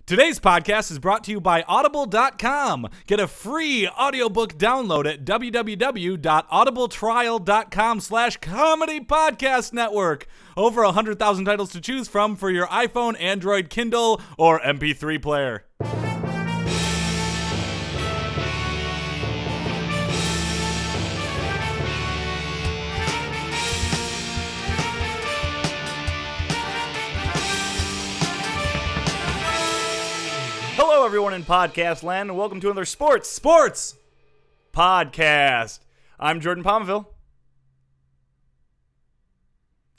Today's podcast is brought to you by Audible.com. Get a free audiobook download at www.audibletrial.com/comedy podcast network. Over 100,000 titles to choose from for your iPhone, Android, Kindle, or MP3 player. Hello, everyone in podcast land, and welcome to another sports podcast. I'm Jordan Pomaville.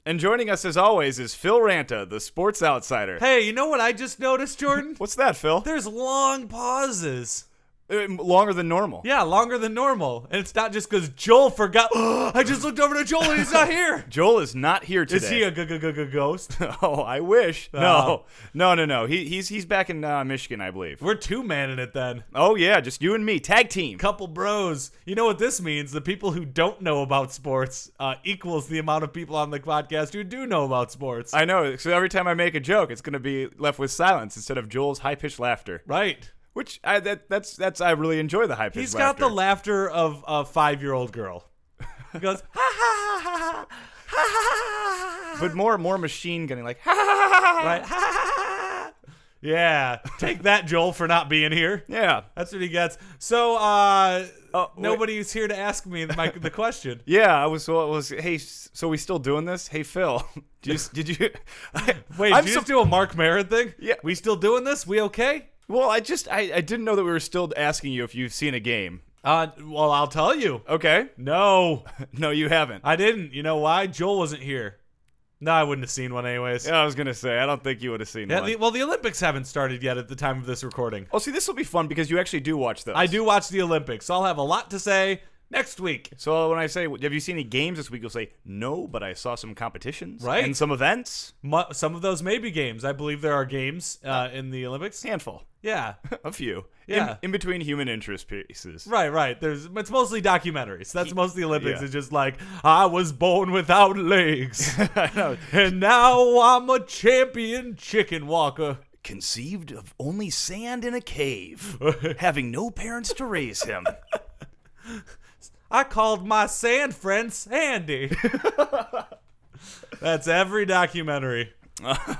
And joining us, as always, is Phil Ranta, the sports outsider. Hey, you know what I just noticed, Jordan? What's that, Phil? There's long pauses. Longer than normal. Yeah, longer than normal. And it's not just because Joel forgot. I just looked over to Joel and he's not here. Joel is not here today. Is he a ghost? Oh, I wish. No. He's back in Michigan, I believe. We're two-manning it then. Oh, yeah, just you and me. Tag team. Couple bros. You know what this means? The people who don't know about sports equals the amount of people on the podcast who do know about sports. I know. So every time I make a joke, it's going to be left with silence instead of Joel's high-pitched laughter. Right. Which I really enjoy the high-pitched laughter. He's got the laughter of a 5-year-old girl. He goes, ha ha ha ha ha. But more machine gunning, like ha ha ha ha. Right. Ha ha ha. Yeah. Take that, Joel, for not being here. Yeah. That's what he gets. So nobody's here to ask me the question. Yeah, hey, so we still doing this? Hey Phil. Did you Wait, did you just do a Mark Maron thing? Yeah. We still doing this? We okay? Well, I didn't know that we were still asking you if you've seen a game. Well, I'll tell you. Okay. No. No, you haven't. I didn't. You know why? Joel wasn't here. No, I wouldn't have seen one anyways. Yeah, I was going to say, I don't think you would have seen one. The Olympics haven't started yet at the time of this recording. Oh, see, this will be fun because you actually do watch those. I do watch the Olympics, so I'll have a lot to say next week. So when I say, have you seen any games this week, you'll say, no, but I saw some competitions. Right. And some events. Some of those may be games. I believe there are games in the Olympics. Handful. Yeah. A few. Yeah. In between human interest pieces. Right. It's mostly documentaries. That's most of the Olympics. Yeah. It's just like, I was born without legs. I know. And now I'm a champion chicken walker. Conceived of only sand in a cave. Having no parents to raise him. I called my sand friend Sandy. That's every documentary.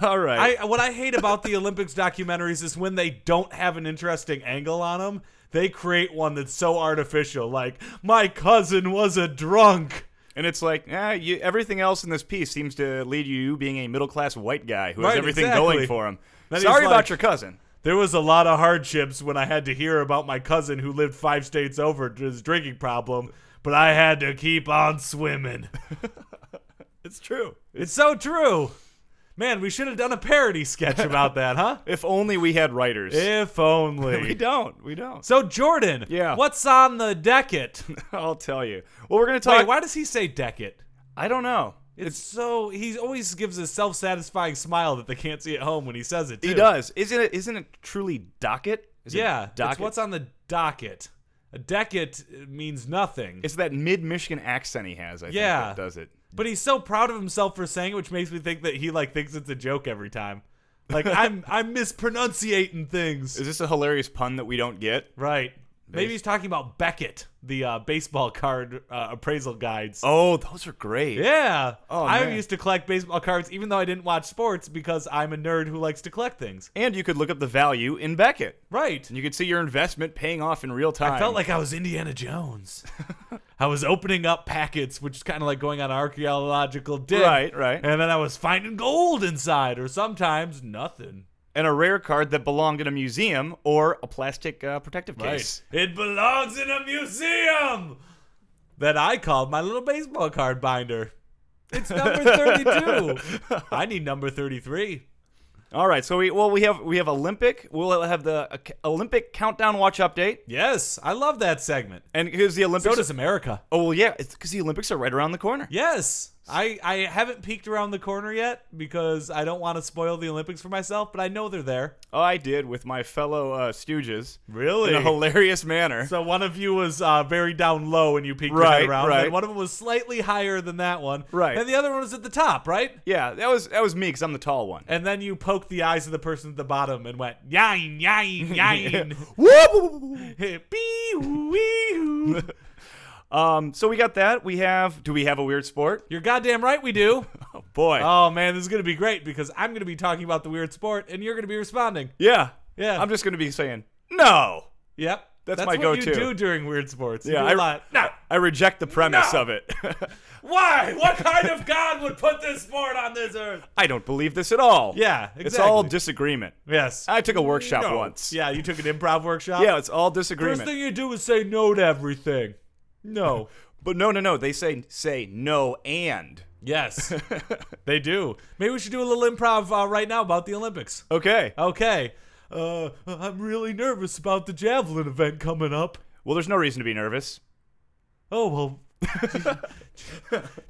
All right. What I hate about the Olympics documentaries is when they don't have an interesting angle on them, they create one that's so artificial. Like, my cousin was a drunk. And it's like, everything else in this piece seems to lead you being a middle-class white guy who has everything going for him. Sorry about your cousin. There was a lot of hardships when I had to hear about my cousin who lived 5 states over to his drinking problem, but I had to keep on swimming. It's true. It's so true. Man, we should have done a parody sketch about that, huh? If only we had writers. If only. We don't. So, Jordan, what's on the decket? I'll tell you. Well, we're going to talk. Wait, why does he say decket? I don't know. He always gives a self-satisfying smile that they can't see at home when he says it, too. He does. Isn't it truly docket? It's what's on the docket. A decade means nothing. It's that mid-Michigan accent he has, I think, that does it. But he's so proud of himself for saying it, which makes me think that he thinks it's a joke every time. Like, I'm mispronunciating things. Is this a hilarious pun that we don't get? Right. Maybe he's talking about Beckett, the baseball card appraisal guides. Oh, those are great. Yeah. Oh, I man. used to collect baseball cards even though I didn't watch sports because I'm a nerd who likes to collect things. And you could look up the value in Beckett. Right. And you could see your investment paying off in real time. I felt like I was Indiana Jones. I was opening up packets, which is kind of like going on an archaeological dig. Right. And then I was finding gold inside, or sometimes nothing. And a rare card that belonged in a museum or a plastic protective case. Right. It belongs in a museum that I called my little baseball card binder. It's number 32. I need number 33. All right, so we have Olympic. We'll have the Olympic countdown watch update. Yes, I love that segment. And because the Olympics, so does America. Oh well, yeah, it's because the Olympics are right around the corner. Yes. I haven't peeked around the corner yet because I don't want to spoil the Olympics for myself, but I know they're there. Oh, I did with my fellow Stooges. Really? In a hilarious manner. So one of you was very down low and you peeked your head around. Right. And one of them was slightly higher than that one. Right. And the other one was at the top, right? Yeah, that was me because I'm the tall one. And then you poked the eyes of the person at the bottom and went, yine, yine, yine. Woo! So we got that. Do we have a weird sport? You're goddamn right we do. Oh, boy. Oh, man, this is going to be great because I'm going to be talking about the weird sport and you're going to be responding. Yeah. Yeah. I'm just going to be saying, no. Yep. That's my what go-to. you do during weird sports. Yeah, you do a lot. No. I reject the premise of it. Why? What kind of God would put this sport on this earth? I don't believe this at all. Yeah, exactly. It's all disagreement. Yes. I took a workshop once. Yeah, you took an improv workshop? Yeah, it's all disagreement. First thing you do is say no to everything. No. But no. They say no and. Yes, they do. Maybe we should do a little improv right now about the Olympics. Okay. I'm really nervous about the javelin event coming up. Well, there's no reason to be nervous. Oh, well.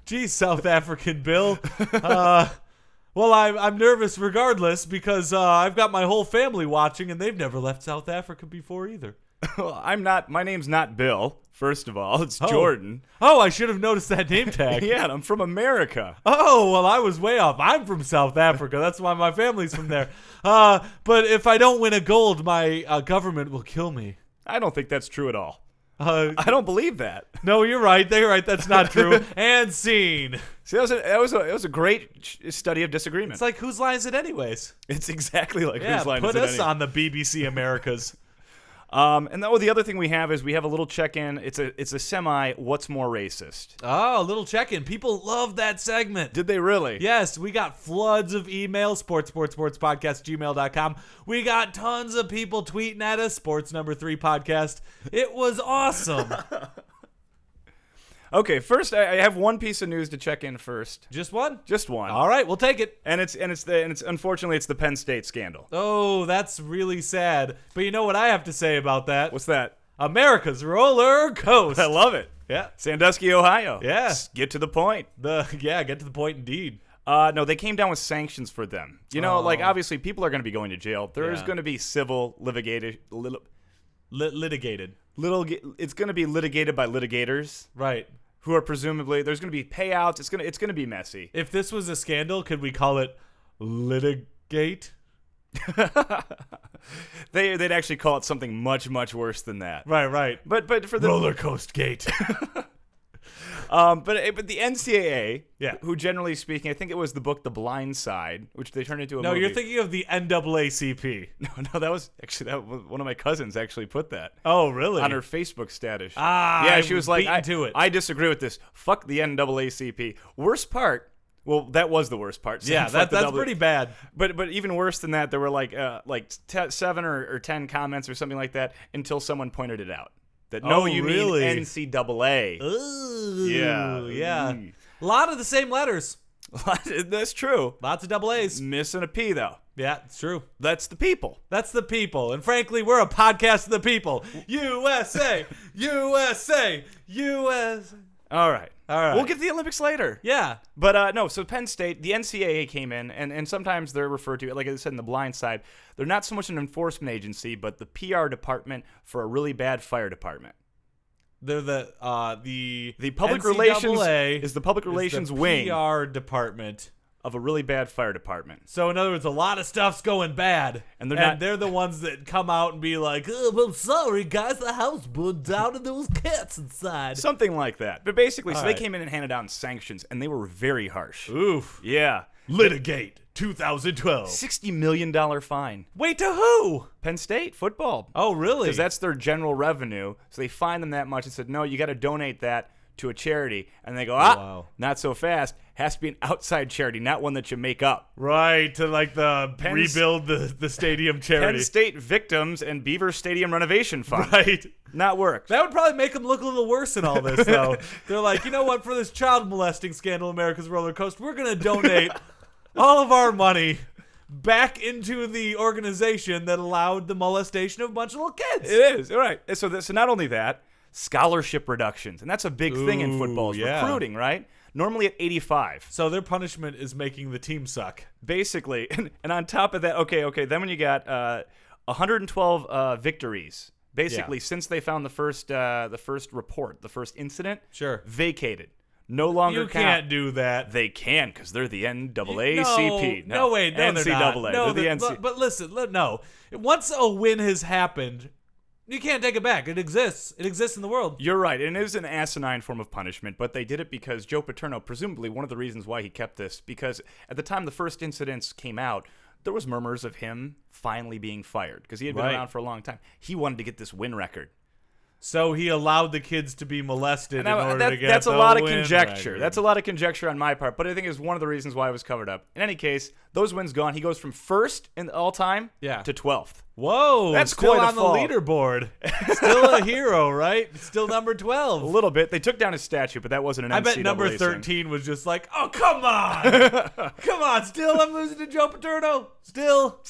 Geez, South African Bill. Well, I'm nervous regardless because I've got my whole family watching and they've never left South Africa before either. Well, I'm not. My name's not Bill. First of all, it's Jordan. Oh, I should have noticed that name tag. Yeah, I'm from America. Oh, well, I was way off. I'm from South Africa. That's why my family's from there. But if I don't win a gold, my government will kill me. I don't think that's true at all. I don't believe that. No, you're right. They're right. That's not true. And scene. See, that was a great study of disagreement. It's like, whose line is it anyways? It's exactly like whose line is it put us anyway. on the BBC Americas. And the other thing we have is we have a little check-in. It's a semi what's more racist. Oh, a little check-in. People love that segment. Did they really? Yes, we got floods of emails, sportspodcast@gmail.com. We got tons of people tweeting at us, sports3podcast. It was awesome. Okay, first I have one piece of news to check in first. Just one? Just one. All right, we'll take it. And it's unfortunately it's the Penn State scandal. Oh, that's really sad. But you know what I have to say about that? What's that? America's roller coaster. I love it. Yeah. Sandusky, Ohio. Yeah. Just get to the point. Get to the point indeed. No, they came down with sanctions for them. You know, like obviously people are going to be going to jail. There is going to be civil litigated. It's going to be litigated by litigators. Right. Who are presumably there's going to be payouts. It's going to be messy. If this was a scandal, could we call it litigate? They'd actually call it something much worse than that. Right. But for the roller coaster gate. But the NCAA, yeah, who generally speaking, I think it was the book The Blind Side, which they turned into a movie. No, you're thinking of the NAACP. No, that was one of my cousins actually put that. Oh, really? On her Facebook status. Yeah, she was like, I disagree with this. Fuck the NAACP. Worst part. Well, that was the worst part. Yeah, that's pretty bad. But even worse than that, there were like 7 or 10 comments or something like that until someone pointed it out. That you really? mean NCAA. Ooh, yeah. A lot of the same letters. That's true. Lots of double A's. Missing a P, though. Yeah, it's true. That's the people. That's the people. And frankly, we're a podcast of the people. USA, USA, USA. All right. We'll get to the Olympics later. Yeah. But no, so Penn State, the NCAA came in, and sometimes they're referred to, like I said, in the blind side, they're not so much an enforcement agency, but the PR department for a really bad fire department. They're the public NCAA relations is the public relations wing PR department of a really bad fire department. So in other words, a lot of stuff's going bad, and they're the ones that come out and be like, "Oh, I'm sorry, guys, the house burned down and there was cats inside." Something like that. But basically, they came in and handed out sanctions, and they were very harsh. Oof. Yeah. Litigate 2012. $60 million fine. Wait, to who? Penn State football. Oh, really? Because that's their general revenue. So they fined them that much and said, no, you got to donate that to a charity. And they go, wow. Not so fast. Has to be an outside charity, not one that you make up. Right, to like rebuild the stadium charity. Penn State Victims and Beaver Stadium Renovation Fund. Right. Not work. That would probably make them look a little worse in all this, though. They're like, you know what, for this child molesting scandal, America's roller coaster, we're going to donate all of our money back into the organization that allowed the molestation of a bunch of little kids. It is, all right. So not only that, scholarship reductions. And that's a big thing in football, is recruiting, right? normally at 85. So their punishment is making the team suck. Basically. And on top of that, okay, then when you got 112 victories, basically since they found the first report, the first incident, Sure. vacated. No longer You can't do that. They can because they're the NAACP. No, wait, no, they're not. NCAA. No, they're the NCAA. but listen, no. Once a win has happened, you can't take it back. It exists. It exists in the world. You're right. And it is an asinine form of punishment, but they did it because Joe Paterno, presumably one of the reasons why he kept this, because at the time the first incidents came out, there was murmurs of him finally being fired because he had been around for a long time. He wanted to get this win record. So he allowed the kids to be molested in order to get that's the a lot of win conjecture. record. That's a lot of conjecture on my part, but I think it's one of the reasons why it was covered up. In any case, those wins gone. He goes from first in all time to 12th. Whoa, That's still quite a on fall. the leaderboard. Still a hero, right? Still number 12. A little bit. They took down his statue, but that wasn't an NCAA I bet number thing. 13 was just like, oh, come on. Come on. Still, I'm losing to Joe Paterno. Still.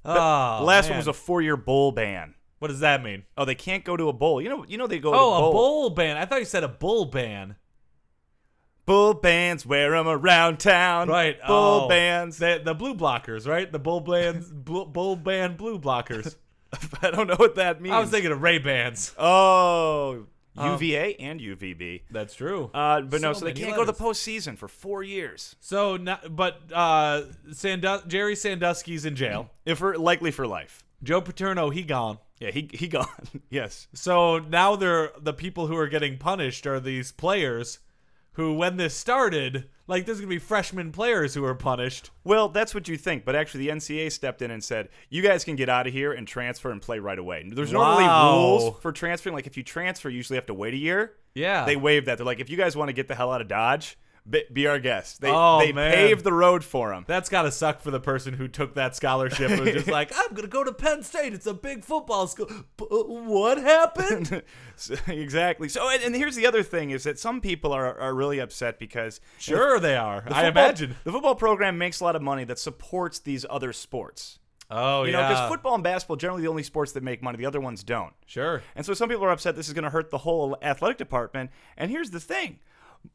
Oh, the last man. one was a 4-year bowl ban. What does that mean? Oh, they can't go to a bowl. You know they go to a Oh, bowl. a bowl ban. I thought you said a bull ban. Bull bands, wear them around town. Right. Bull bands. The blue blockers, right? The bull band blue blockers. I don't know what that means. I was thinking of Ray-Bans. Oh, UVA and UVB. That's true. But no, so they many can't go to the letters. postseason for 4 years. So, Jerry Sandusky's in jail. Likely for life. Joe Paterno, he gone. Yeah, he gone. Yes. So now the people who are getting punished are these players who, when this started, like there's going to be freshman players who are punished. Well, that's what you think, but actually the NCAA stepped in and said, you guys can get out of here and transfer and play right away. There's normally rules for transferring. Like if you transfer, you usually have to wait a year. Yeah. They waived that. They're like, if you guys want to get the hell out of Dodge, be our guest. They man. paved the road for them. That's got to suck for the person who took that scholarship and was just like, I'm going to go to Penn State. It's a big football school. What happened? Exactly. So, and here's the other thing is that some people are really upset because... Sure they are. I imagine. The football program makes a lot of money that supports these other sports. Oh, You know, because football and basketball are generally the only sports that make money. The other ones don't. Sure. And so some people are upset this is going to hurt the whole athletic department. And here's the thing.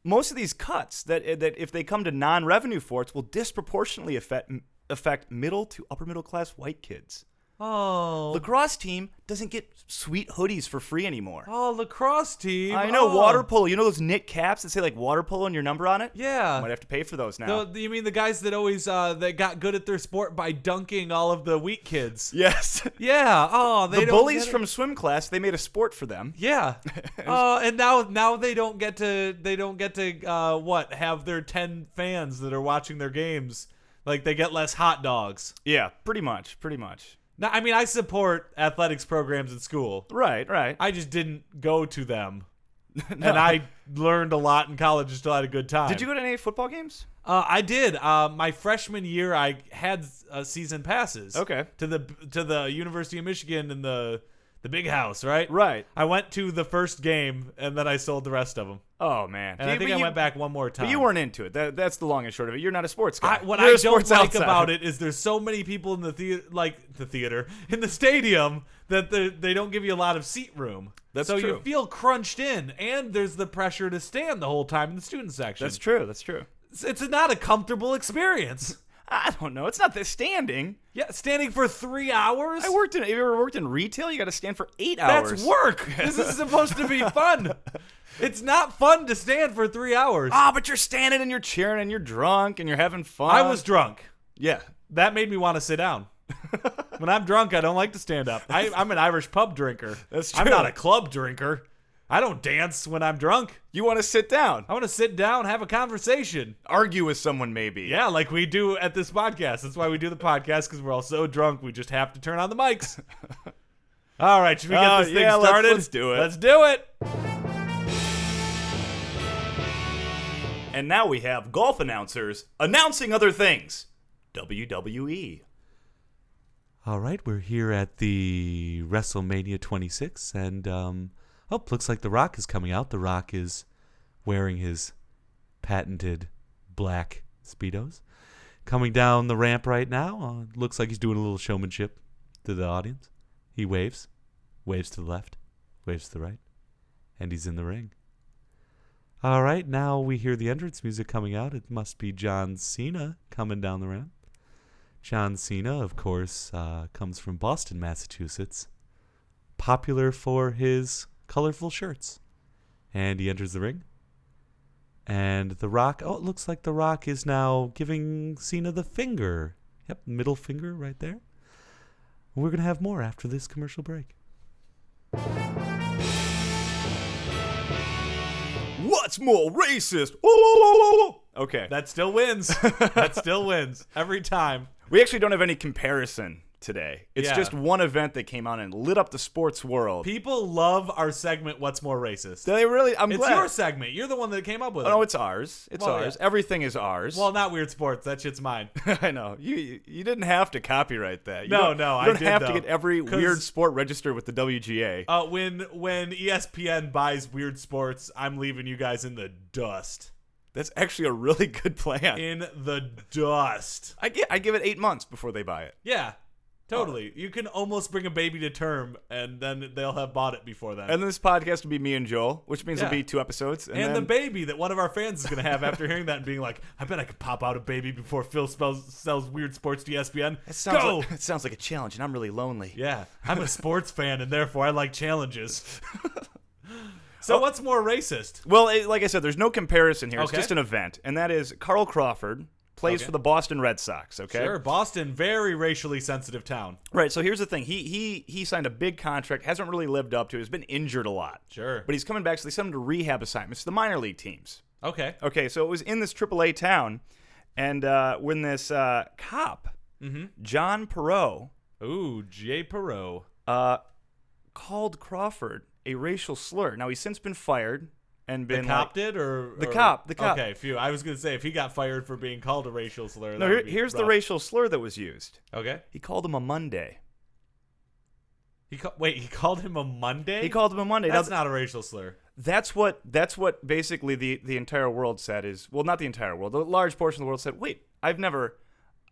Most of these cuts that if they come to non-revenue sports will disproportionately affect middle to upper middle class white kids. Oh. Lacrosse team doesn't get sweet hoodies for free anymore. Oh, lacrosse team. I know, water polo. You know those knit caps that say like water polo and your number on it? Yeah. Might have to pay for those now. You mean the guys that always that got good at their sport by dunking all of the weak kids? Yes. Yeah. Oh, the bullies from swim class, they made a sport for them. Yeah. And now they don't get to what, have their 10 fans that are watching their games. Like they get less hot dogs. Yeah, pretty much. Now, I mean, I support athletics programs in school. Right. I just didn't go to them. No. And I learned a lot in college, just still had a good time. Did you go to any football games? I did. My freshman year, I had season passes. Okay. To the University of Michigan and the big house, right? Right. I went to the first game, and then I sold the rest of them. Oh, man. And I think I went back one more time. But you weren't into it. That's the long and short of it. You're not a sports guy. What You're I a sports don't like outsider. about it is there's so many people in the theater, in the stadium, that they don't give you a lot of seat room. That's so true. you feel crunched in, and there's the pressure to stand the whole time in the student section. That's true. It's not a comfortable experience. I don't know. It's not the standing. Yeah, standing for 3 hours? Have you ever worked in retail? You got to stand for 8 hours. That's work. This is supposed to be fun. It's not fun to stand for 3 hours. But you're standing and you're cheering and you're drunk and you're having fun. I was drunk. Yeah. That made me want to sit down. When I'm drunk, I don't like to stand up. I'm an Irish pub drinker. That's true. I'm not a club drinker. I don't dance when I'm drunk. You want to sit down. I want to sit down, have a conversation. Argue with someone maybe. Yeah, like we do at this podcast. That's why we do the podcast, because we're all so drunk we just have to turn on the mics. All right, should we get this thing started? Let's do it. Let's do it. And now we have golf announcers announcing other things. WWE. All right, we're here at the WrestleMania 26, and looks like The Rock is coming out. The Rock is wearing his patented black Speedos. Coming down the ramp right now. Looks like he's doing a little showmanship to the audience. He waves to the left, waves to the right, and he's in the ring. All right, now we hear the entrance music coming out. It must be John Cena coming down the ramp. John Cena, of course, comes from Boston, Massachusetts, popular for his colorful shirts. And he enters the ring. And The Rock, it looks like The Rock is now giving Cena the finger. Yep, middle finger right there. We're going to have more after this commercial break. What's more racist? Okay. That still wins. That still wins every time. We actually don't have any comparison today. It's Yeah. just one event that came on and lit up the sports world. People love our segment, What's More Racist? They really, I'm It's glad. your segment. You're the one that came up with it. Oh, no, it's ours. It's Well, ours. yeah. Everything is ours. Well, not Weird Sports. That shit's mine. I know. You didn't have to copyright that. You No, don't- no, you I don't did, have though. to get every 'Cause- weird sport registered with the WGA. When ESPN buys Weird Sports, I'm leaving you guys in the dust. That's actually a really good plan. In the dust. I give it 8 months before they buy it. Yeah, totally. You can almost bring a baby to term, and then they'll have bought it before then. And then this podcast will be me and Joel, which means Yeah. it'll be 2 episodes. And then, the baby that one of our fans is going to have after hearing that and being like, I bet I could pop out a baby before Phil sells Weird Sports to ESPN. It sounds Go! Like, it sounds like a challenge, and I'm really lonely. Yeah, I'm a sports fan, and therefore I like challenges. So what's more racist? Well, like I said, there's no comparison here. It's Okay. just an event, and that is Carl Crawford plays Okay. for the Boston Red Sox. Okay, Sure, Boston, very racially sensitive town. right. So here's the thing: he signed a big contract, hasn't really lived up to it, has been injured a lot. Sure. But he's coming back, so they sent him to rehab assignments to the minor league teams. Okay. Okay, so it was in this AAA town, and when this cop, John Perot, Ooh, Jay Perot. called Crawford a racial slur. Now he's since been fired and been The cop did, or The cop. Okay, phew. I was gonna say if he got fired for being called a racial slur. No, that would be here's the rough. racial slur that was used. Okay. He called him a Monday. He called him a Monday. He called him a Monday. That's Now, not a racial slur. that's what basically the entire world said is, well, not the entire world. A large portion of the world said, wait, I've never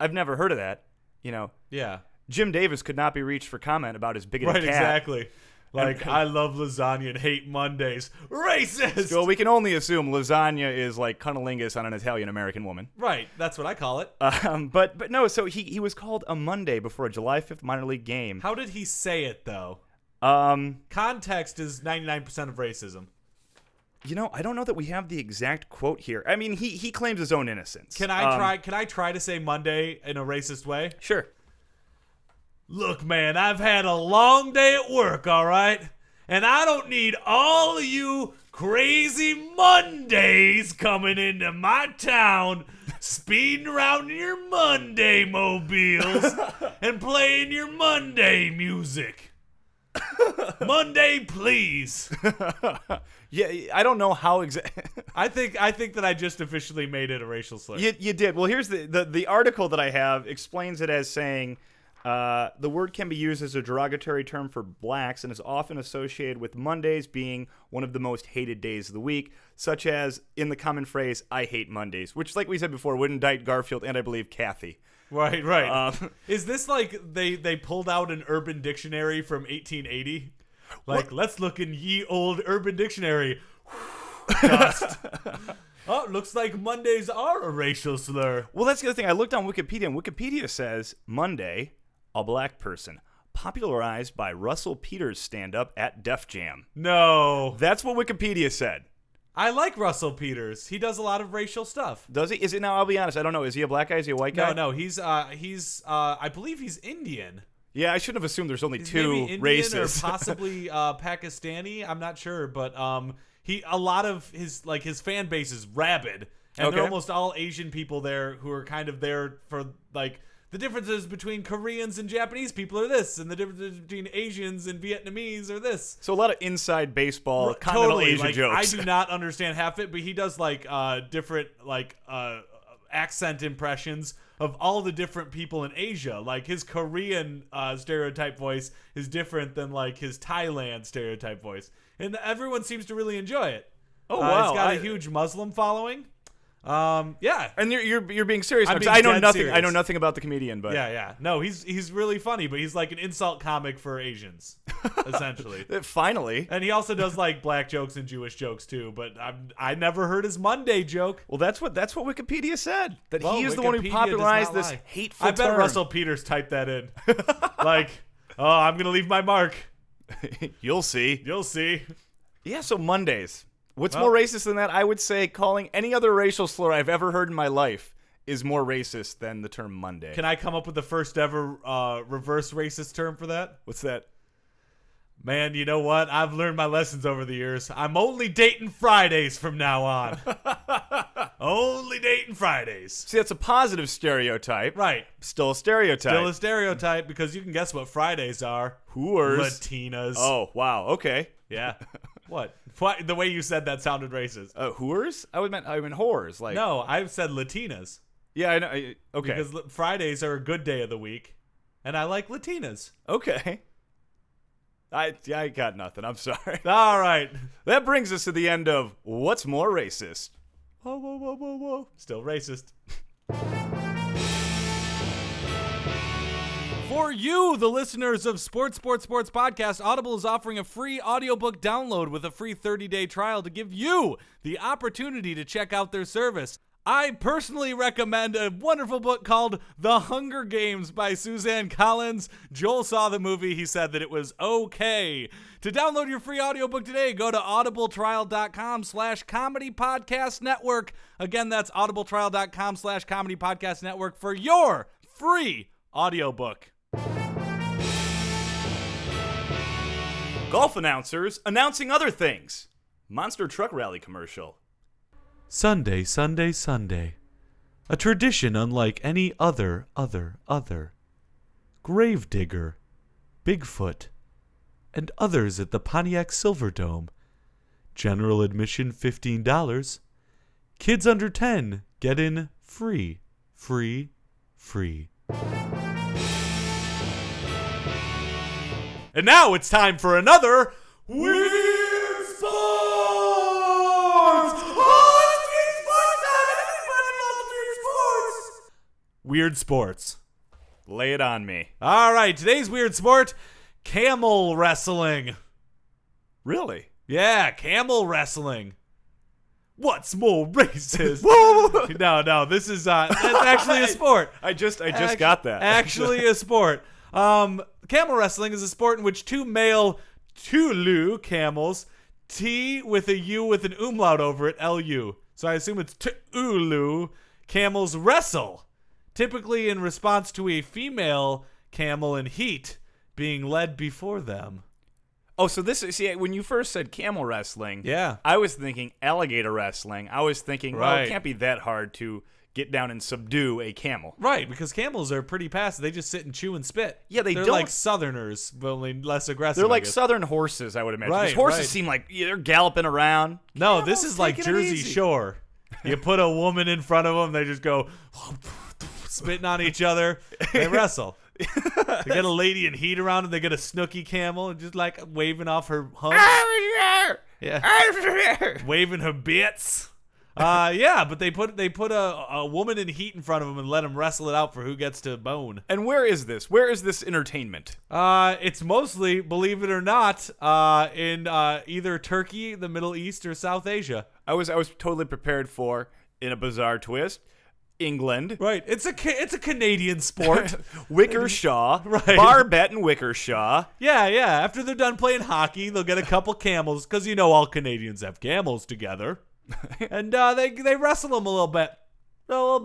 heard of that. You know, Yeah. Jim Davis could not be reached for comment about his bigoted Right. cat. Exactly. Like, I love lasagna and hate Mondays. Racist. So we can only assume lasagna is like cunnilingus on an Italian-American woman. Right. That's what I call it. But no, so he was called a Monday before a July 5th minor league game. How did he say it though? Context is 99% of racism. You know, I don't know that we have the exact quote here. I mean, he claims his own innocence. Can I try to say Monday in a racist way? Sure. Look, man, I've had a long day at work, all right? And I don't need all of you crazy Mondays coming into my town, speeding around in your Monday mobiles and playing your Monday music. Monday, please. Yeah, I don't know how exactly. I think that I just officially made it a racial slur. You did. Well, here's the article that I have explains it as saying the word can be used as a derogatory term for blacks and is often associated with Mondays being one of the most hated days of the week, such as in the common phrase, I hate Mondays, which, like we said before, would indict Garfield and I believe Kathy. Right. Is this like they pulled out an Urban Dictionary from 1880? Like, let's look in ye old Urban Dictionary. Dust. Oh, looks like Mondays are a racial slur. Well, that's the other thing. I looked on Wikipedia, and Wikipedia says Monday, a black person, popularized by Russell Peters' stand-up at Def Jam. No. That's what Wikipedia said. I like Russell Peters. He does a lot of racial stuff. Does he? Is it now? I'll be honest. I don't know. Is he a black guy? Is he a white guy? No, he's I believe he's Indian. Yeah, I shouldn't have assumed there's only He's two maybe Indian races. or possibly Pakistani. I'm not sure, but a lot of his fan base is rabid, and Okay. they're almost all Asian people there who are kind of there for like the differences between Koreans and Japanese people are this, and the differences between Asians and Vietnamese are this. So a lot of inside baseball, continental Totally, Asia like, jokes. I do not understand half it, but he does like different accent impressions of all the different people in Asia. Like his Korean stereotype voice is different than like his Thailand stereotype voice, and everyone seems to really enjoy it. Oh, wow. He's got a huge Muslim following. Yeah. And you're being serious. I'm now, 'cause being I know dead nothing. serious. I know nothing about the comedian, but Yeah. No, he's really funny, but he's like an insult comic for Asians, essentially. Finally. And he also does like black jokes and Jewish jokes too. But I never heard his Monday joke. Well, that's what Wikipedia said. That Well, he is the one who Wikipedia popularized does this not lie. hateful I bet term. Russell Peters typed that in. Like, oh, I'm gonna leave my mark. You'll see. You'll see. Yeah. So Mondays. What's Well- more racist than that? I would say calling any other racial slur I've ever heard in my life is more racist than the term Monday. Can I come up with the first ever reverse racist term for that? What's that? Man, you know what? I've learned my lessons over the years. I'm only dating Fridays from now on. Only dating Fridays. See, that's a positive stereotype. Right. Still a stereotype. Still a stereotype because you can guess what Fridays are. Whoers. Latinas. Oh, wow. Okay. Yeah. What? What? The way you said that sounded racist. Whoers? I meant whores. Like No, I said Latinas. Yeah, I know. Okay. Because Fridays are a good day of the week, and I like Latinas. Okay. I got nothing. I'm sorry. All right. That brings us to the end of What's More Racist? Whoa, whoa, whoa, whoa, whoa. Still racist. For you, the listeners of Sports Podcast, Audible is offering a free audiobook download with a free 30-day trial to give you the opportunity to check out their service. I personally recommend a wonderful book called The Hunger Games by Suzanne Collins. Joel saw the movie. He said that it was okay. To download your free audiobook today, go to audibletrial.com/comedy podcast network. Again, that's audibletrial.com/comedy podcast network for your free audiobook. Golf announcers announcing other things. Monster Truck Rally commercial. Sunday, Sunday, Sunday. A tradition unlike any other. Gravedigger, Bigfoot, and others at the Pontiac Silverdome. General admission $15. Kids under 10 get in free. And now it's time for another Weird Sports! Weird Sports. Lay it on me. All right, today's weird sport, camel wrestling. Really? Yeah, camel wrestling. What's more racist? No, this is that's actually a sport. I just got that. Actually a sport. Camel wrestling is a sport in which two male Tulu camels, T with a U with an umlaut over it, L-U. So I assume it's Tulu camels wrestle, typically in response to a female camel in heat being led before them. Oh, so this is, see, when you first said camel wrestling, Yeah. I was thinking alligator wrestling. I was thinking, well, Right. it can't be that hard to get down and subdue a camel. Right, because camels are pretty passive. They just sit and chew and spit. Yeah, they're They're like Southerners, but only less aggressive. They're I like guess. southern horses, I would imagine. 'Cause Right, horses right. seem like they're galloping around. No, Camels this is like taking it Jersey easy. Shore. You put a woman in front of them, they just go spitting on each other. They wrestle. They get a lady in heat around them. They get a snooky camel and just like waving off her hump. Yeah, waving her bits. Yeah, but they put a woman in heat in front of them and let them wrestle it out for who gets to bone. And where is this? Where is this entertainment? It's mostly, believe it or not, in either Turkey, the Middle East, or South Asia. I was totally prepared for, in a bizarre twist, England. Right. It's a Canadian sport. Wickershaw. Right. Barbette and Wickershaw. Yeah. After they're done playing hockey, they'll get a couple camels because you know all Canadians have camels together, and they wrestle them a little bit. So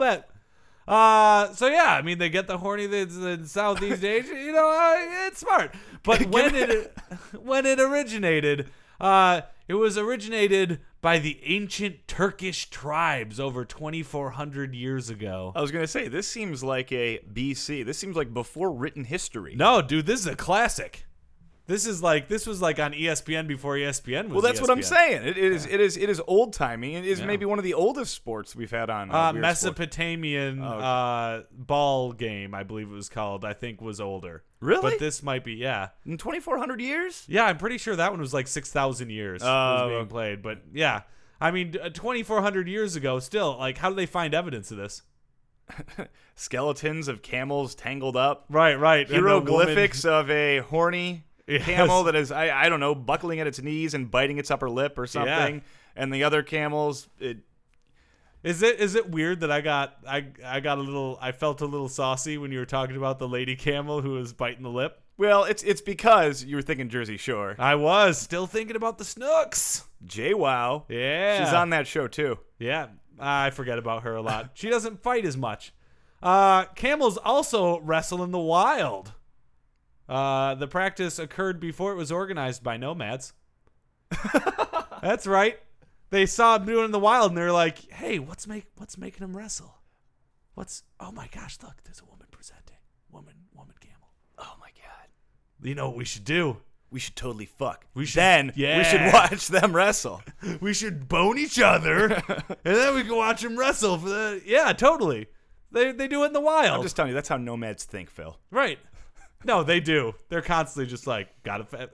yeah, I mean they get the horny the Southeast Asia. You know, it's smart. But when it originated, it was originated by the ancient Turkish tribes over 2,400 years ago. I was going to say, this seems like a BC. This seems like before written history. No, dude, this is a classic. This was like on ESPN before ESPN was. Well, that's what I'm ESPN. saying. It is old timey. It is maybe one of the oldest sports we've had on. Weird Mesopotamian ball game, I believe it was called. I think was older. Really? But this might be In 2,400 years? Yeah, I'm pretty sure that one was like 6,000 years. It was being played, but yeah. I mean, 2,400 years ago, still, like, how do they find evidence of this? Skeletons of camels tangled up. Right. Hieroglyphics of a horny camel that is, I don't know, buckling at its knees and biting its upper lip or something. Yeah. And the other camels, Is it weird that I felt a little saucy when you were talking about the lady camel who was biting the lip? well, it's because you were thinking Jersey Shore. I was still thinking about the Snooks. JWoww. Yeah. She's on that show too. Yeah, I forget about her a lot. She doesn't fight as much. Camels also wrestle in the wild. The practice occurred before it was organized by nomads. That's right. They saw him doing it in the wild, and they're like, "Hey, what's making him wrestle? Oh my gosh, look, there's a woman presenting. Woman camel. Oh my god. You know what we should do? We should totally fuck. We should watch them wrestle. We should bone each other, and then we can watch them wrestle for the. Yeah, totally. They do it in the wild. I'm just telling you, that's how nomads think, Phil. Right. No, they do. They're constantly just like,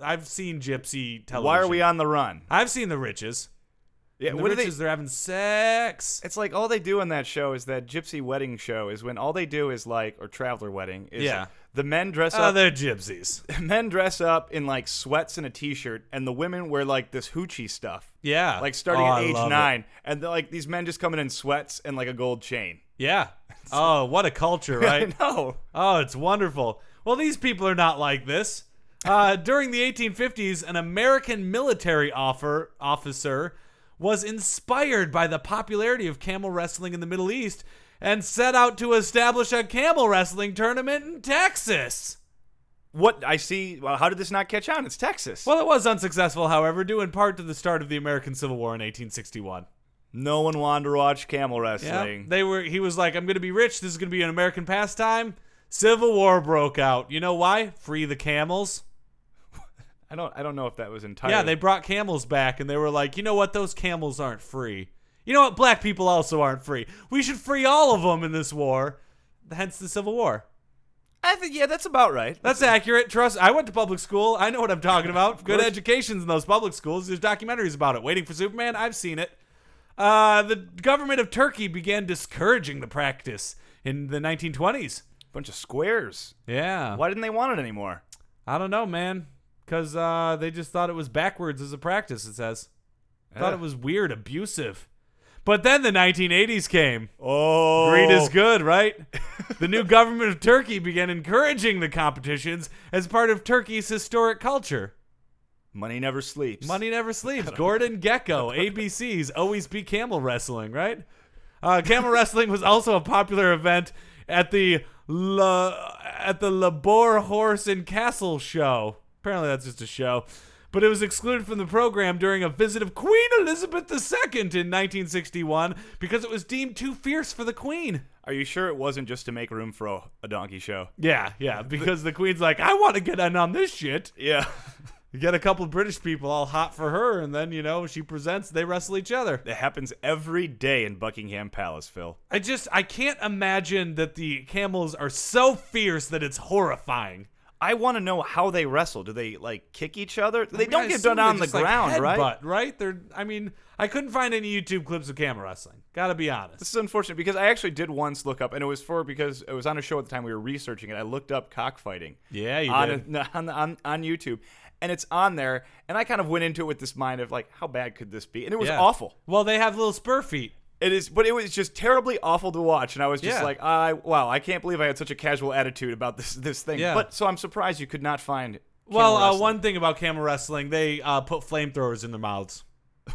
I've seen gypsy television. Why are we on the run? I've seen the Riches. Yeah, And the Riches, they're having sex. It's like all they do in that show is that gypsy wedding show is when all they do is like, or traveler wedding is the men dress Oh, up. they're gypsies. Men dress up in like sweats and a t-shirt, and the women wear like this hoochie stuff. Yeah. Like starting at age 9, it. and like these men just coming in sweats and like a gold chain. Yeah. Oh, what a culture, right? I know. Oh, it's wonderful. Well, these people are not like this. During the 1850s, an American military officer was inspired by the popularity of camel wrestling in the Middle East and set out to establish a camel wrestling tournament in Texas. What I see, well, how did this not catch on? It's Texas. Well, it was unsuccessful, however, due in part to the start of the American Civil War in 1861. No one wanted to watch camel wrestling. Yeah, he was like, I'm going to be rich. This is going to be an American pastime. Civil War broke out. You know why? Free the camels. I don't know if that was entirely. Yeah, they brought camels back, and they were like, you know what? Those camels aren't free. You know what? Black people also aren't free. We should free all of them in this war. Hence the Civil War. I think, yeah, that's about right. That's accurate. Trust. I went to public school. I know what I'm talking about. Good educations in those public schools. There's documentaries about it. Waiting for Superman. I've seen it. The government of Turkey began discouraging the practice in the 1920s. Bunch of squares. Yeah. Why didn't they want it anymore? I don't know, man. Because they just thought it was backwards as a practice, it says. Thought it was weird, abusive. But then the 1980s came. Oh. Greed is good, right? The new government of Turkey began encouraging the competitions as part of Turkey's historic culture. Money never sleeps. Money never sleeps. Gordon Gekko, ABC's Always Be Camel Wrestling, right? Camel wrestling was also a popular event at the Labor Horse and Castle show. Apparently that's just a show. But it was excluded from the program during a visit of Queen Elizabeth II in 1961 because it was deemed too fierce for the Queen. Are you sure it wasn't just to make room for a donkey show? Yeah, because the Queen's like, I want to get in on this shit. Yeah. You get a couple British people all hot for her, and then, she presents, they wrestle each other. It happens every day in Buckingham Palace, Phil. I can't imagine that the camels are so fierce that it's horrifying. I want to know how they wrestle. Do they, kick each other? They don't get done done on the ground, right? Right? I couldn't find any YouTube clips of camel wrestling. Gotta be honest. This is unfortunate because I actually did once look up, and it was because it was on a show at the time we were researching it. I looked up cockfighting. Yeah, you did. On YouTube. And it's on there, and I kind of went into it with this mind of, how bad could this be? And it was awful. Well, they have little spur feet. It is, but it was just terribly awful to watch, and I was just wow, I can't believe I had such a casual attitude about this thing. Yeah. But so I'm surprised you could not find. One thing about camel wrestling, they put flamethrowers in their mouths.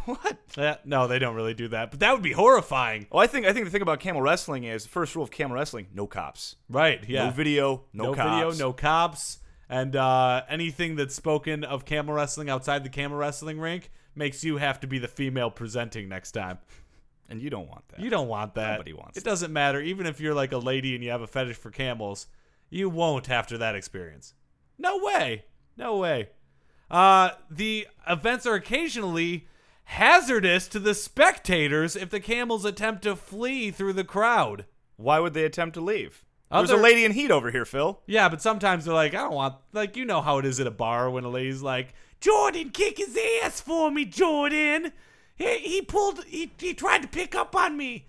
What? Yeah, no, they don't really do that, but that would be horrifying. Well, I think the thing about camel wrestling is the first rule of camel wrestling: no cops. Right? Yeah. No video. No cops. Video. No cops. And anything that's spoken of camel wrestling outside the camel wrestling rink makes you have to be the female presenting next time. And you don't want that. You don't want that. Nobody wants it. Doesn't matter. Even if you're like a lady and you have a fetish for camels, you won't after that experience. No way. No way. The events are occasionally hazardous to the spectators if the camels attempt to flee through the crowd. Why would they attempt to leave? There's a lady in heat over here, Phil. Yeah, but sometimes they're like, I don't want, you know how it is at a bar when a lady's like, Jordan, kick his ass for me, Jordan. he tried to pick up on me.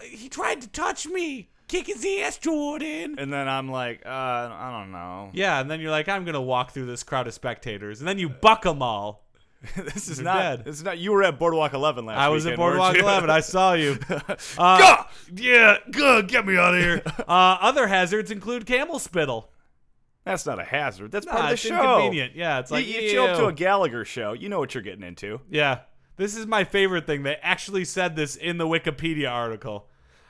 He tried to touch me. Kick his ass, Jordan. And then I'm like, I don't know. Yeah, and then you're like, I'm going to walk through this crowd of spectators. And then you buck them all. This is They're not. dead. This is not. You were at Boardwalk 11 last weekend. I was at Boardwalk 11. I saw you. Gah! Yeah, good. Get me out of here. Other hazards include camel spittle. That's not a hazard. That's part of the it's show. Inconvenient. Yeah, it's like you show up to a Gallagher show. You know what you're getting into. Yeah, this is my favorite thing. They actually said this in the Wikipedia article.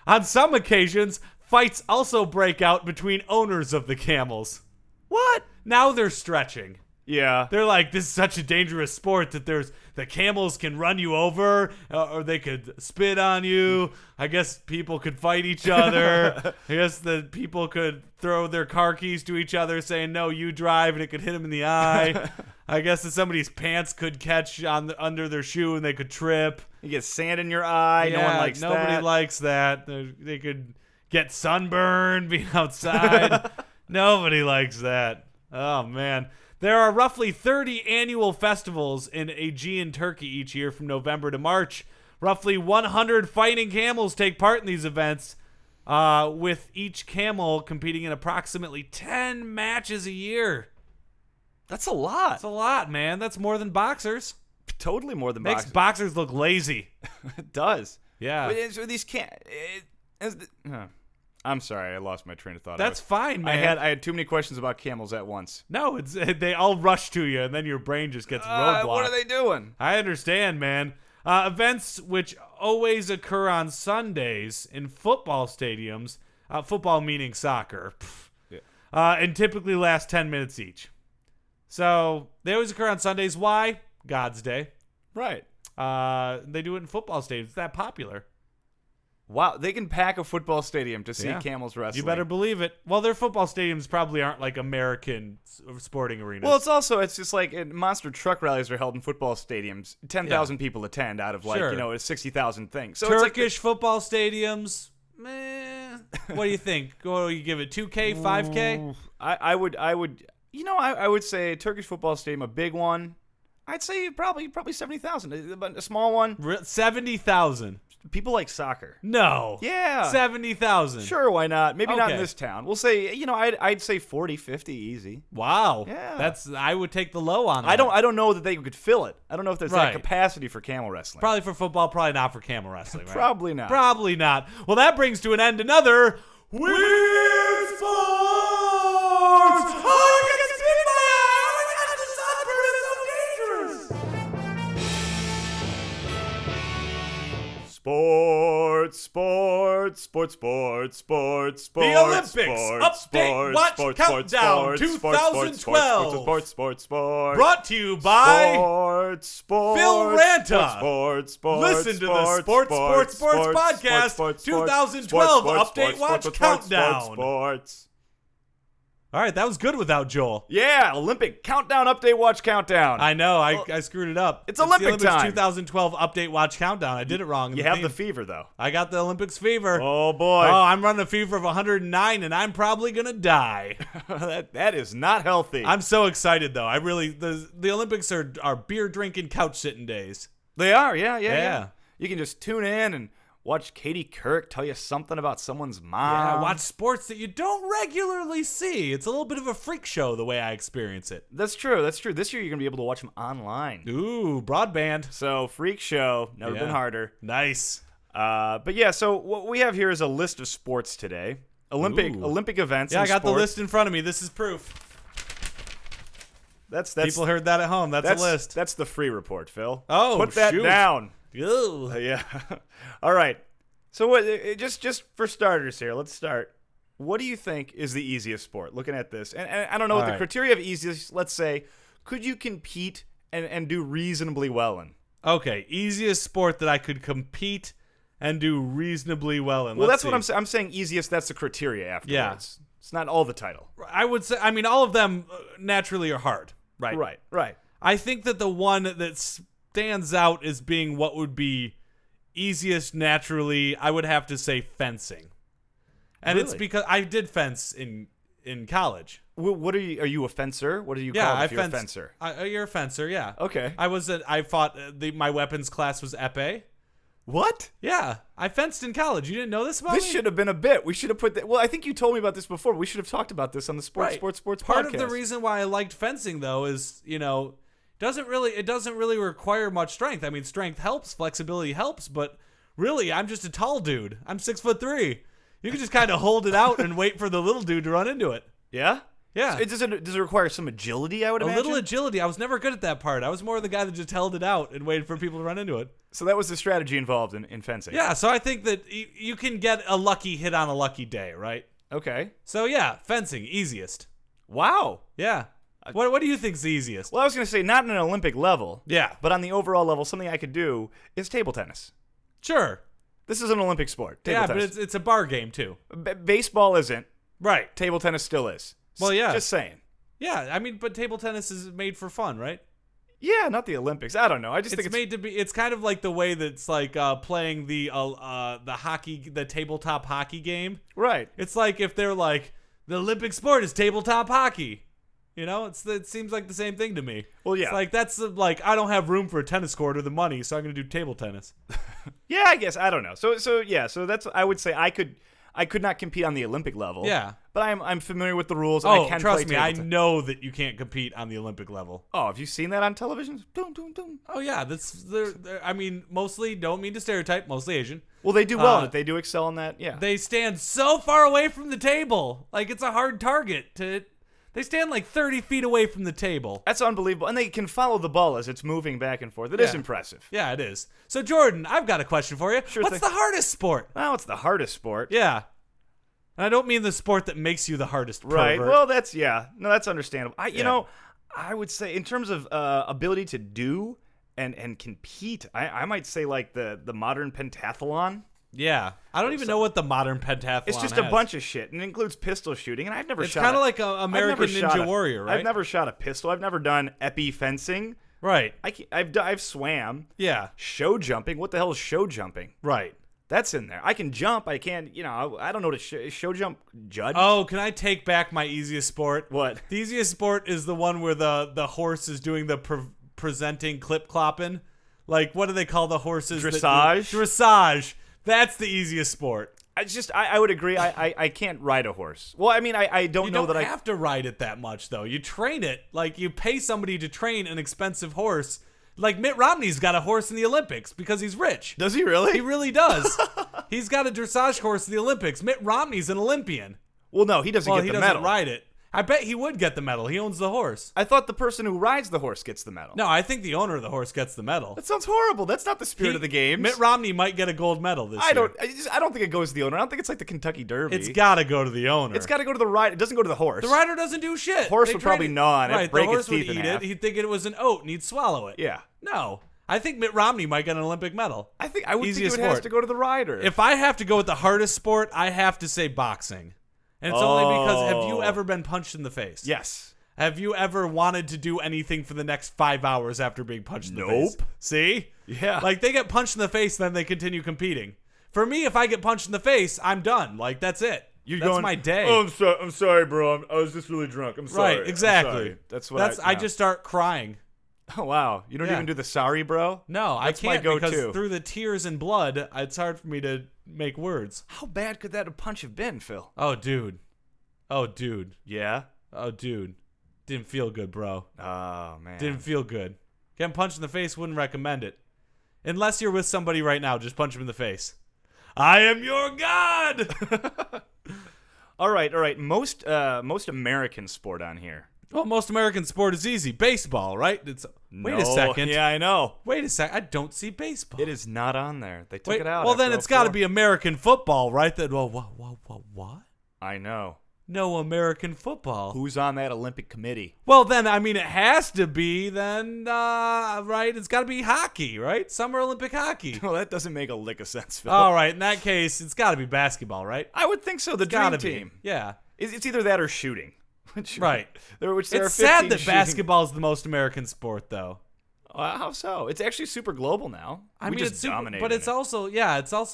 On some occasions, fights also break out between owners of the camels. What? Now they're stretching. Yeah. They're like, this is such a dangerous sport that the camels can run you over, or they could spit on you. I guess people could fight each other. I guess the people could throw their car keys to each other saying, no, you drive, and it could hit them in the eye. I guess that somebody's pants could catch under their shoe and they could trip. You get sand in your eye. Yeah, no one likes that. Nobody likes that. They could get sunburned being outside. Nobody likes that. Oh, man. There are roughly 30 annual festivals in Aegean Turkey each year from November to March. Roughly 100 fighting camels take part in these events, with each camel competing in approximately 10 matches a year. That's a lot. That's a lot, man. That's more than boxers. Totally more than Makes boxers. boxers look lazy. It does. Yeah. But so these can't. I'm sorry, I lost my train of thought. That's fine, man. I had too many questions about camels at once. No, they all rush to you, and then your brain just gets roadblocked. What are they doing? I understand, man. Events which always occur on Sundays in football stadiums, football meaning soccer, and typically last 10 minutes each. So they always occur on Sundays. Why? God's Day. Right. They do it in football stadiums. It's that popular. Wow, they can pack a football stadium to see camels wrestling. You better believe it. Well, their football stadiums probably aren't like American sporting arenas. Well, it's just like monster truck rallies are held in football stadiums. 10,000 people attend out of a 60,000 thing. So Turkish football stadiums, meh. What do you think? You give it 2K, 5K? I would say Turkish football stadium, a big one. I'd say probably 70,000, but a small one. 70,000. People like soccer. No. Yeah. 70,000. Sure, why not? Maybe not in Okay. this town. We'll say, I'd say 40, 50 easy. Wow. Yeah. I would take the low on that. I don't know that they could fill it. I don't know if there's that capacity for camel wrestling. Probably for football, probably not for camel wrestling, right? Probably not. Probably not. Well, that brings to an end another Weird Sports! Oh, I can spin my eye! Oh my gosh, the sunburn is so dangerous! Sports. The Olympics update watch countdown 2012. Sports. Brought to you by Phil Ranta. Sports. Listen to the Sports Podcast 2012 update watch countdown. Sports. All right, that was good without Joel. Yeah, Olympic countdown update watch countdown. I know, I screwed it up. It's Olympic the Olympics time. 2012 update watch countdown. I did it wrong. You have the fever though. I got the Olympics fever. Oh boy. Oh, I'm running a fever of 109, and I'm probably gonna die. that is not healthy. I'm so excited though. The Olympics are beer drinking, couch sitting days. They are, yeah. You can just tune in and watch Katie Couric tell you something about someone's mom. Yeah, watch sports that you don't regularly see. It's a little bit of a freak show the way I experience it. That's true. This year you're going to be able to watch them online. Ooh, broadband. So, freak show. Never been harder. Nice. But yeah, so what we have here is a list of sports today. Olympic events. Yeah, I got sports. the list in front of me. This is proof. That's People heard that at home. That's a list. That's the free report, Phil. Oh, Put that shoot. down. Ew. Yeah. All right. So what? Just for starters here, let's start. What do you think is the easiest sport? Looking at this, and I don't know what the criteria of easiest. Let's say, could you compete and do reasonably well in? Okay, easiest sport that I could compete and do reasonably well in. Well, that's what I'm saying. Easiest. That's the criteria afterwards. Yeah. It's not all the title. I would say. I mean, all of them naturally are hard. Right. Right. I think that the one that stands out as being what would be easiest naturally, I would have to say fencing. And Really? it's because I did fence in in college. What are you? Are you a fencer? What are you called if you're a fencer? You're a fencer, yeah. Okay. I fought, my weapons class was epee. What? Yeah, I fenced in college. You didn't know this about This me? should have been a bit. We should have put that. Well, I think you told me about this before. We should have talked about this on the Sports Part podcast. of the reason why I liked fencing, though, is, it doesn't really require much strength. I mean, strength helps, flexibility helps, but really, I'm just a tall dude. I'm 6'3". You can just kind of hold it out and wait for the little dude to run into it. Yeah? Yeah. Does it require some agility, I would imagine? A little agility. I was never good at that part. I was more the guy that just held it out and waited for people to run into it. So that was the strategy involved in fencing. Yeah, so I think that you can get a lucky hit on a lucky day, right? Okay. So yeah, fencing, easiest. Wow. Yeah. What do you think's the easiest? Well, I was going to say not on an Olympic level. Yeah. But on the overall level, something I could do is table tennis. Sure. This is an Olympic sport. Table tennis. But it's a bar game too. Baseball isn't. Right. Table tennis still is. Well, yeah. Just saying. Yeah, I mean, but table tennis is made for fun, right? Yeah, not the Olympics. I don't know. I just think it's made to be. It's kind of like the way that's like playing the hockey, the tabletop hockey game. Right. It's like if they're like the Olympic sport is tabletop hockey. It seems like the same thing to me. Well, yeah. It's like that's like I don't have room for a tennis court or the money, so I'm gonna do table tennis. Yeah, I guess I don't know. So that's I would say I could not compete on the Olympic level. Yeah. But I'm familiar with the rules. And I can trust play me, I table know that you can't compete on the Olympic level. Oh, have you seen that on television? Dun, dun, dun. Oh yeah, I mean, mostly don't mean to stereotype, mostly Asian. Well, they do well in it. They do excel in that. Yeah. They stand so far away from the table, like it's a hard target to. They stand like 30 feet away from the table. That's unbelievable. And they can follow the ball as it's moving back and forth. It is impressive. Yeah, it is. So, Jordan, I've got a question for you. Sure What's the hardest sport? Well, it's the hardest sport. Yeah. And I don't mean the sport that makes you the hardest Right. pervert. Well, that's understandable. I would say in terms of ability to do and compete, I might say like the modern pentathlon. Yeah. I don't even know what the modern pentathlon It's just has. a bunch of shit, and it includes pistol shooting, and I've never It's shot kind of like a American Ninja Warrior, right? I've never shot a pistol. I've never done epi fencing. Right. I've swam. Yeah. Show jumping. What the hell is show jumping? Right. That's in there. I can jump. I can't, I don't know what a show jump judge. Oh, can I take back my easiest sport? What? The easiest sport is the one where the horse is doing the presenting clip clopping. Like, what do they call the horses? Dressage? Dressage. That's the easiest sport. I would agree. I can't ride a horse. Well, I mean, I don't know that I have to ride it that much, though. You train it. Like, you pay somebody to train an expensive horse. Like, Mitt Romney's got a horse in the Olympics because he's rich. Does he really? He really does. He's got a dressage horse in the Olympics. Mitt Romney's an Olympian. Well, no, he doesn't get the medal. He doesn't ride it. I bet he would get the medal. He owns the horse. I thought the person who rides the horse gets the medal. No, I think the owner of the horse gets the medal. That sounds horrible. That's not the spirit of the games. Mitt Romney might get a gold medal this year. I don't think it goes to the owner. I don't think it's like the Kentucky Derby. It's got to go to the owner. It's got to go to the rider. It doesn't go to the horse. The rider doesn't do shit. Horse would probably gnaw on it, break its teeth in half. The horse would eat it. He'd think it was an oat, and he'd swallow it. Yeah. No. I think Mitt Romney might get an Olympic medal. I would think it has to go to the rider. If I have to go with the hardest sport, I have to say boxing. And it's only because, have you ever been punched in the face? Yes. Have you ever wanted to do anything for the next 5 hours after being punched in the face? Nope. See? Yeah. Like, they get punched in the face, then they continue competing. For me, if I get punched in the face, I'm done. Like, that's it. That's my day. Oh, I'm sorry, bro. I was just really drunk. I'm sorry. Right, exactly. Sorry. That's what I just start crying. Oh, wow. You don't even do the sorry, bro? No, I can't, my because go-to. through the tears and blood, it's hard for me to make words. How bad could that punch have been, Phil? Oh, dude. Yeah? Oh, dude. Didn't feel good, bro. Oh, man. Didn't feel good. Getting punched in the face, wouldn't recommend it. Unless you're with somebody right now, just punch him in the face. I am your god! All right. Most American sport on here. Well, most American sport is easy. Baseball, right? Wait a second. Yeah, I know. Wait a sec. I don't see baseball. It is not on there. They took it out. Well, then it's got to be American football, right? What? I know. No American football. Who's on that Olympic committee? Well, then, I mean, it has to be then, right? It's got to be hockey, right? Summer Olympic hockey. Well, that doesn't make a lick of sense, Phil. All right. In that case, it's got to be basketball, right? I would think so. The dream team. Yeah. It's either that or shooting. Right. It's sad that basketball is the most American sport, though. How so? It's actually super global now. I mean, just dominate. But it's also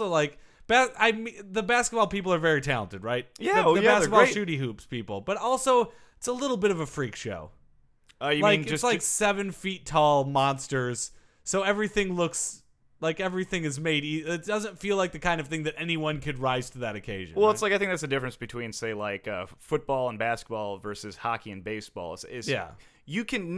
like The basketball people are very talented, right? Yeah, the they're basketball great. shooty hoops people, but also it's a little bit of a freak show. You Like mean it's like 7 feet tall monsters, so everything looks like everything is made. It doesn't feel like the kind of thing that anyone could rise to that occasion. Well, right? it's like I think that's the difference between, say, like football and basketball versus hockey and baseball. Is Yeah. you can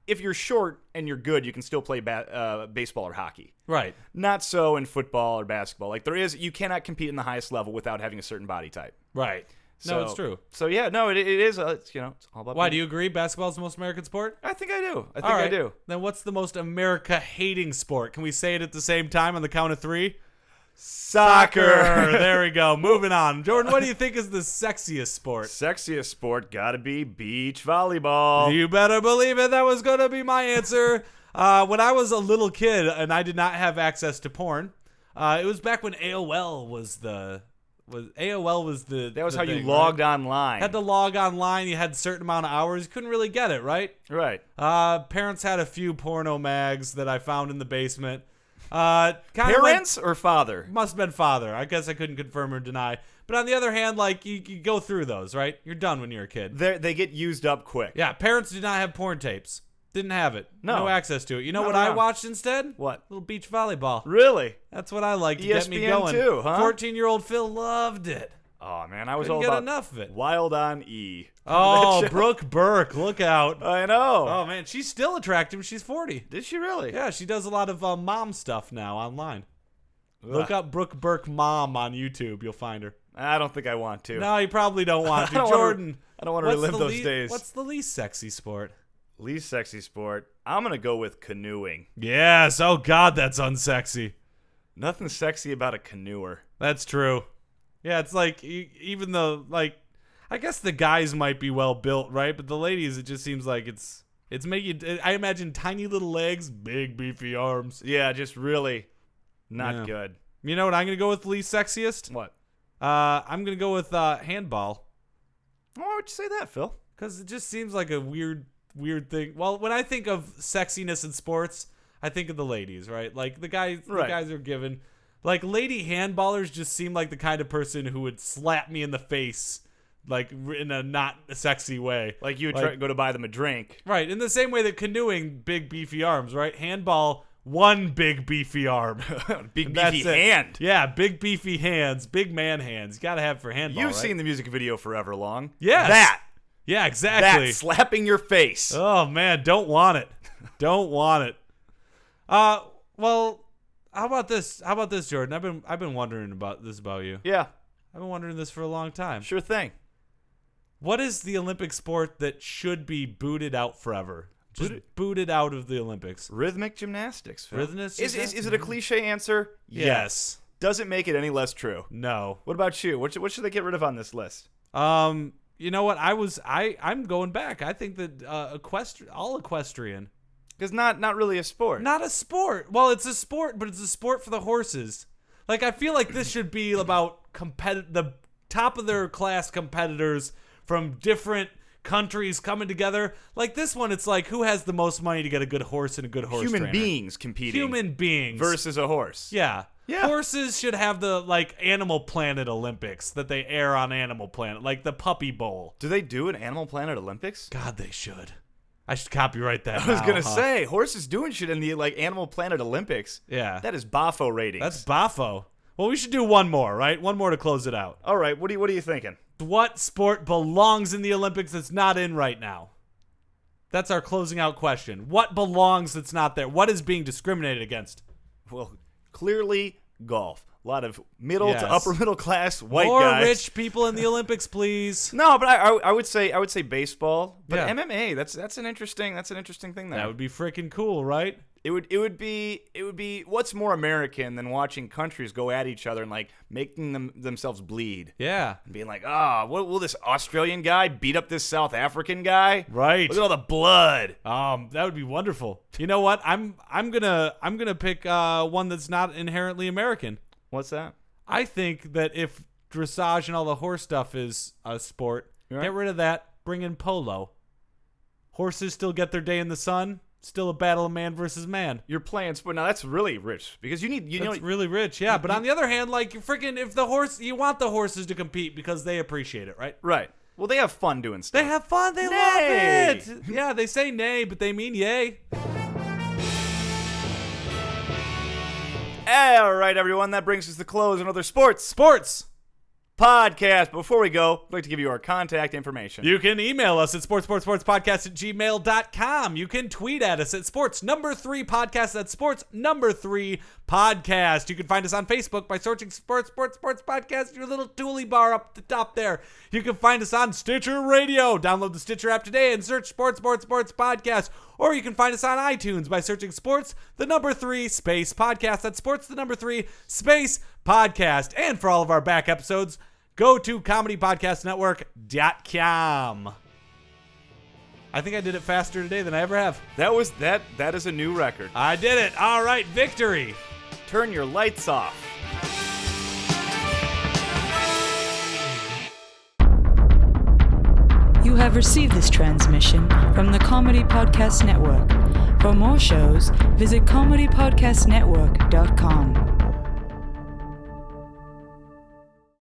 if you're short and you're good, you can still play baseball or hockey. right. Not so in football or basketball. Like you cannot compete in the highest level without having a certain body type. Right. No, it's true. So yeah, no, it is. It's all about. Why do you agree? Basketball is the most American sport? I think I do. I think All right. I do. Then what's the most America-hating sport? Can we say it at the same time on the count of 3? Soccer. There we go. Moving on. Jordan, what do you think is the sexiest sport? Sexiest sport gotta be beach volleyball. You better believe it. That was going to be my answer. When I was a little kid and I did not have access to porn, it was back when AOL was the. That was how thing, you logged right? online. Had to log online. You had a certain amount of hours. You couldn't really get it, right? Right. Parents had a few porno mags that I found in the basement. Parents or father? Must have been father. I guess I couldn't confirm or deny. But on the other hand, like you go through those, right? You're done when you're a kid. They get used up quick. Yeah, parents did not have porn tapes. Didn't have it. No access to it. You know Not what I around. watched instead? What? Little beach volleyball. Really? That's what I like to get me ESPN going. too, huh? 14-year-old Phil loved it. Oh man, I was Couldn't all get about enough of it. Wild on E. Oh, That show. Brooke Burke, look out. I know. Oh man, she's still attractive. She's 40. Did she really? Yeah, she does a lot of mom stuff now online. Ugh. Look up Brooke Burke mom on YouTube. You'll find her. I don't think I want to. No, you probably don't want to. I don't wanna- Jordan, I don't want to what's relive the those days. What's the least sexy sport? Least sexy sport? I'm gonna go with canoeing. Yes. Oh God, that's unsexy. Nothing sexy about a canoeer. That's true. Yeah, it's like even though like I guess the guys might be well built, right? But the ladies, it just seems like it's making. I imagine tiny little legs, big beefy arms. Yeah, just really not Yeah. good. You know what I'm gonna go with least sexiest? What? I'm gonna go with handball. Why would you say that, Phil? Because it just seems like a weird thing. Well, when I think of sexiness in sports, I think of the ladies, right? Like the guys are given. Like lady handballers just seem like the kind of person who would slap me in the face, like in a not sexy way. Like you would go to buy them a drink. Right, in the same way that canoeing, big beefy arms, right? Handball, one big beefy arm. Big And that's beefy it. hand. Yeah, big beefy hands, big man hands. You gotta have for handball. You've right? seen the music video Forever Long. Yes. That. Yeah, exactly. That slapping your face. Oh man, don't want it. Don't want it. Well, how about this? How about this, Jordan? I've been wondering about this about you. Yeah, I've been wondering this for a long time. sure thing. What is the Olympic sport that should be booted out forever? Just booted out of the Olympics. Rhythmic gymnastics. Phil. Rhythmic Is gymnastics? it a cliche answer? Yes. Doesn't make it any less true. No. What about you? What should they get rid of on this list? You know what? I'm going back. I think that all equestrian. Because not really a sport. Not a sport. Well, it's a sport, but it's a sport for the horses. Like I feel like this should be about the top of their class competitors from different countries coming together. Like this one, it's like who has the most money to get a good horse and a good horse Human trainer? beings competing. Human beings versus a horse. Yeah. Yeah. Horses should have the like Animal Planet Olympics that they air on Animal Planet, like the Puppy Bowl. Do they do an Animal Planet Olympics? God, they should. I should copyright that. I was gonna say horses doing shit in the like Animal Planet Olympics. Yeah. That is Bafo ratings. That's Bafo. Well, we should do one more, right? One more to close it out. All right. What are you thinking? What sport belongs in the Olympics that's not in right now? That's our closing out question. What belongs that's not there? What is being discriminated against? Well, clearly golf. A lot of middle Yes. to upper middle class white More guys. rich people in the Olympics, please. No, but I would say baseball. But Yeah. MMA, that's an interesting thing there. That would be freaking cool, right? It would be what's more American than watching countries go at each other and like making themselves bleed. Yeah. And being like, what will this Australian guy beat up this South African guy? Right. Look at all the blood. That would be wonderful. You know what? I'm gonna pick one that's not inherently American. What's that? I think that if dressage and all the horse stuff is a sport, You're right. get rid of that. Bring in polo. Horses still get their day in the sun. Still a battle of man versus man. You're playing sport. Now, that's really rich because That's really rich, yeah. But on the other hand, like, freaking, if the horse, you want the horses to compete because they appreciate it, right? Right. Well, they have fun doing stuff. They have fun. They love it. Yeah, they say nay, but they mean yay. All right, everyone. That brings us to close another sports podcast. Before we go, I'd like to give you our contact information. You can email us at sportspodcast@gmail.com. You can tweet at us at sports3podcast. That's sports3podcast. You can find us on Facebook by searching sports podcast, your little toolie bar up the top there. You can find us on Stitcher Radio. Download the Stitcher app today and search sports podcast. Or you can find us on iTunes by searching sports, 3 space podcast. That's sports, 3 space podcast. And for all of our back episodes, go to comedypodcastnetwork.com. I think I did it faster today than I ever have. That is a new record. I did it. All right, victory. Turn your lights off. You have received this transmission from the Comedy Podcast Network. For more shows, visit comedypodcastnetwork.com.